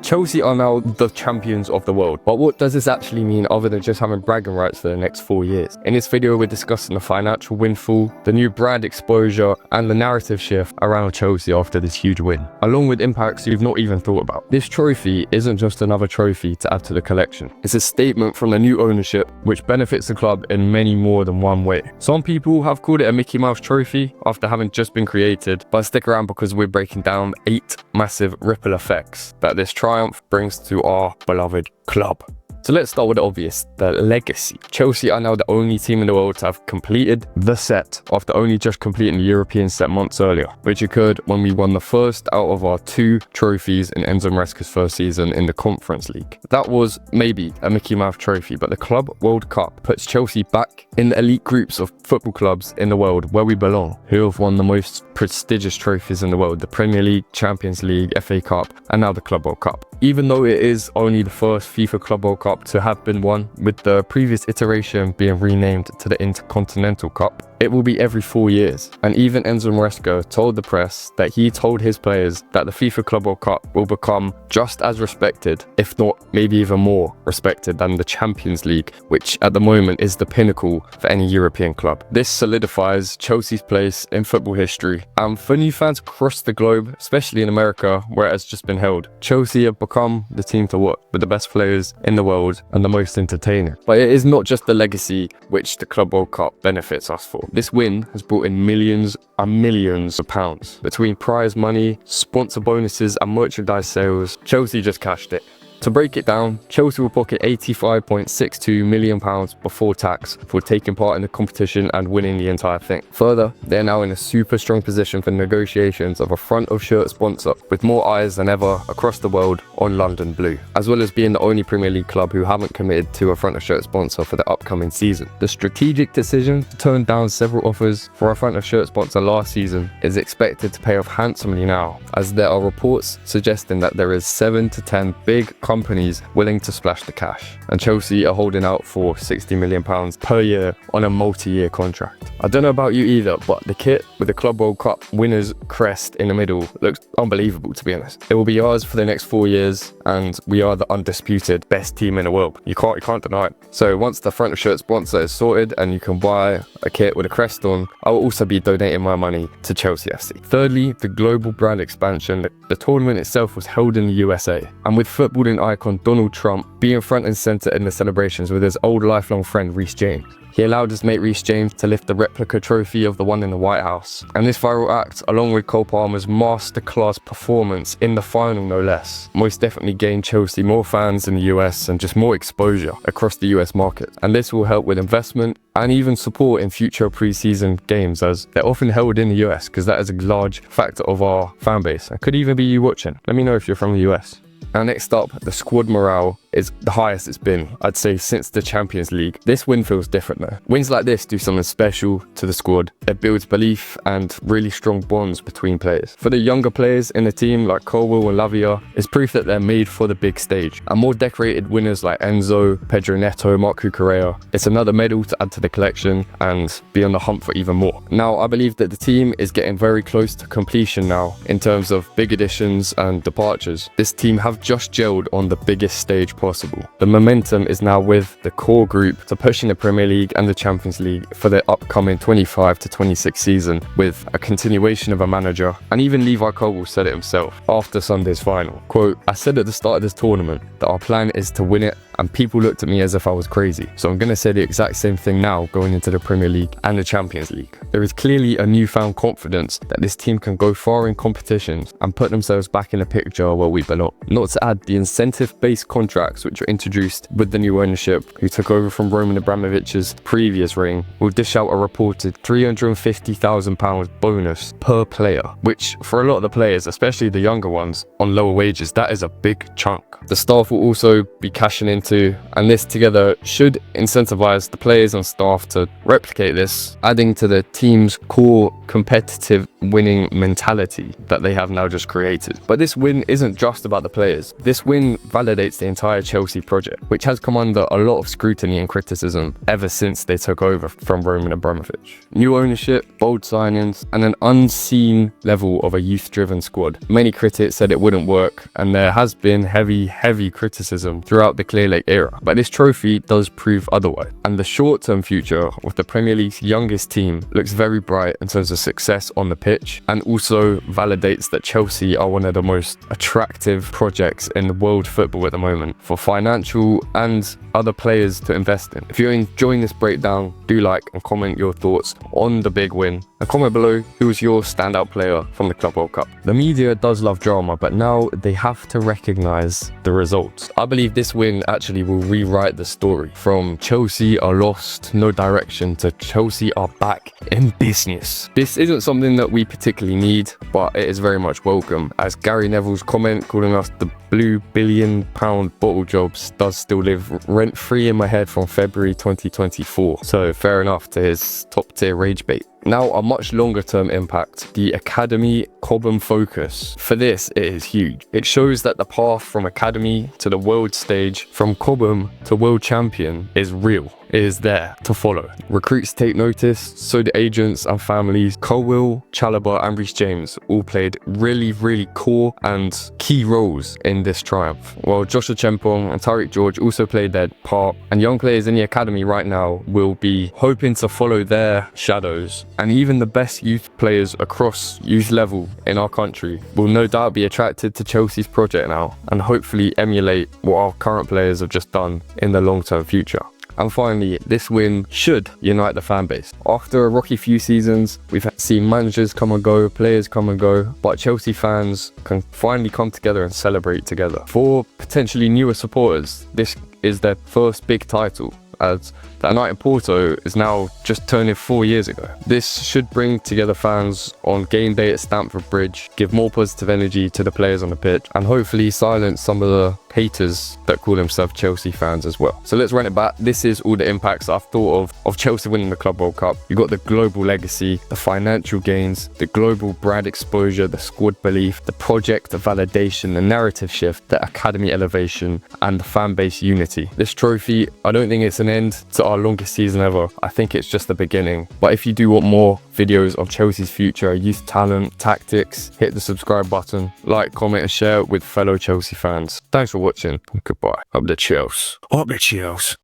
Chelsea are now the champions of the world. But what does this actually mean other than just having bragging rights for the next 4 years? In this video, we're discussing the financial windfall, the new brand exposure, and the narrative shift around Chelsea after this huge win, along with impacts you've not even thought about. This trophy isn't just another trophy to add to the collection. It's a statement from the new ownership, which benefits the club in many more than one way. Some people have called it a Mickey Mouse trophy after having just been created, but stick around because we're breaking down 8 massive ripple effects that this triumph brings to our beloved club. So let's start with the obvious, the legacy. Chelsea are now the only team in the world to have completed the set after only just completing the European set months earlier, which occurred when we won the first out of our 2 trophies in Enzo Maresca's first season in the Conference League. That was maybe a Mickey Mouse trophy, but the Club World Cup puts Chelsea back in the elite groups of football clubs in the world where we belong, who have won the most prestigious trophies in the world, the Premier League, Champions League, FA Cup, and now the Club World Cup. Even though it is only the first FIFA Club World Cup to have been won, with the previous iteration being renamed to the Intercontinental Cup, it will be every 4 years. And even Enzo Maresca told the press that he told his players that the FIFA Club World Cup will become just as respected, if not maybe even more respected than the Champions League, which at the moment is the pinnacle for any European club. This solidifies Chelsea's place in football history. And for new fans across the globe, especially in America, where it has just been held, Chelsea have become the team to watch, with the best players in the world and the most entertaining. But it is not just the legacy which the Club World Cup benefits us for. This win has brought in millions and millions of pounds. Between prize money, sponsor bonuses and merchandise sales, Chelsea just cashed it. To break it down, Chelsea will pocket £85.62 million before tax for taking part in the competition and winning the entire thing. Further, they're now in a super strong position for negotiations of a front of shirt sponsor, with more eyes than ever across the world on London Blue, as well as being the only Premier League club who haven't committed to a front of shirt sponsor for the upcoming season. The strategic decision to turn down several offers for a front of shirt sponsor last season is expected to pay off handsomely now, as there are reports suggesting that there is 7 to 10 big companies willing to splash the cash, and Chelsea are holding out for £60 million per year on a multi-year contract. I don't know about you either, but the kit with the Club World Cup winners crest in the middle looks unbelievable, to be honest. It will be ours for the next 4 years, and we are the undisputed best team in the world. You can't deny it. So once the front of shirt sponsor is sorted and you can buy a kit with a crest on, I will also be donating my money to Chelsea FC. Thirdly, the global brand expansion. The tournament itself was held in the USA, and with footballing icon Donald Trump being front and center in the celebrations with his old lifelong friend Reece James. He allowed his mate Reece James to lift the replica trophy of the one in the White House. And this viral act, along with Cole Palmer's masterclass performance in the final no less, most definitely gained Chelsea more fans in the US and just more exposure across the US market. And this will help with investment and even support in future pre-season games, as they're often held in the US, because that is a large factor of our fan base. It could even be you watching. Let me know if you're from the US. Now next up, the squad morale is the highest it's been, I'd say, since the Champions League. This win feels different though. Wins like this do something special to the squad. It builds belief and really strong bonds between players. For the younger players in the team like Colwill and Lavia, it's proof that they're made for the big stage. And more decorated winners like Enzo, Pedro Neto, Marc Cucurella, it's another medal to add to the collection and be on the hunt for even more. Now, I believe that the team is getting very close to completion now in terms of big additions and departures. This team have just gelled on the biggest stage possible. The momentum is now with the core group to push in the Premier League and the Champions League for the upcoming 25 to 26 season, with a continuation of a manager. And even Levi Colwill said it himself after Sunday's final. Quote, "I said at the start of this tournament that our plan is to win it, and people looked at me as if I was crazy. So I'm going to say the exact same thing now going into the Premier League and the Champions League. There is clearly a newfound confidence that this team can go far in competitions and put themselves back in the picture where we belong. Not to add the incentive-based contracts which were introduced with the new ownership, who took over from Roman Abramovich's previous reign, will dish out a reported £350,000 bonus per player, which for a lot of the players, especially the younger ones on lower wages, that is a big chunk. The staff will also be cashing in to, and this together should incentivize the players and staff to replicate this, adding to the team's core competitive winning mentality that they have now just created. But this win isn't just about the players. This win validates the entire Chelsea project, which has come under a lot of scrutiny and criticism ever since they took over from Roman Abramovich. New ownership, bold signings, and an unseen level of a youth-driven squad. Many critics said it wouldn't work, and there has been heavy criticism throughout the Clearlake era. But this trophy does prove otherwise, and the short-term future of the Premier League's youngest team looks very bright in terms of success on the pitch, and also validates that Chelsea are one of the most attractive projects in world football at the moment for financial and other players to invest in. If you're enjoying this breakdown, do like and comment your thoughts on the big win, and comment below who was your standout player from the Club World Cup. The media does love drama, but now they have to recognize the results. I believe this win actually will rewrite the story from Chelsea are lost, no direction, to Chelsea are back in business. This isn't something that we particularly need, but it is very much welcome, as Gary Neville's comment calling us the blue billion-pound bottle jobs does still live rent-free in my head from February 2024. So fair enough to his top-tier rage bait. Now, a much longer term impact, the Academy Cobham focus. For this, it is huge. It shows that the path from Academy to the world stage, from Cobham to world champion, is real. It is there to follow. Recruits take notice, so do agents and families. Colwill, Chalobah and Reece James all played really core and key roles in this triumph, while Joshua Chempong and Tariq George also played their part, and young players in the academy right now will be hoping to follow their shadows, and even the best youth players across youth level in our country will no doubt be attracted to Chelsea's project now, and hopefully emulate what our current players have just done in the long-term future. And finally, this win should unite the fan base. After a rocky few seasons, we've seen managers come and go, players come and go, but Chelsea fans can finally come together and celebrate together. For potentially newer supporters, this is their first big title, as that night in Porto is now just turning 4 years ago. This should bring together fans on game day at Stamford Bridge, give more positive energy to the players on the pitch, and hopefully silence some of the haters that call themselves Chelsea fans as well. So let's run it back. This is all the impacts I've thought of Chelsea winning the Club World Cup. You got the global legacy, the financial gains, the global brand exposure, the squad belief, the project validation, the narrative shift, the academy elevation, and the fan base unity. This trophy, I don't think it's an end to our longest season ever. I think it's just the beginning. But if you do want more videos of Chelsea's future, youth talent, tactics, hit the subscribe button, like, comment and share with fellow Chelsea fans. Thanks for watching. Goodbye. Up the Chelsea. Up the Chelsea.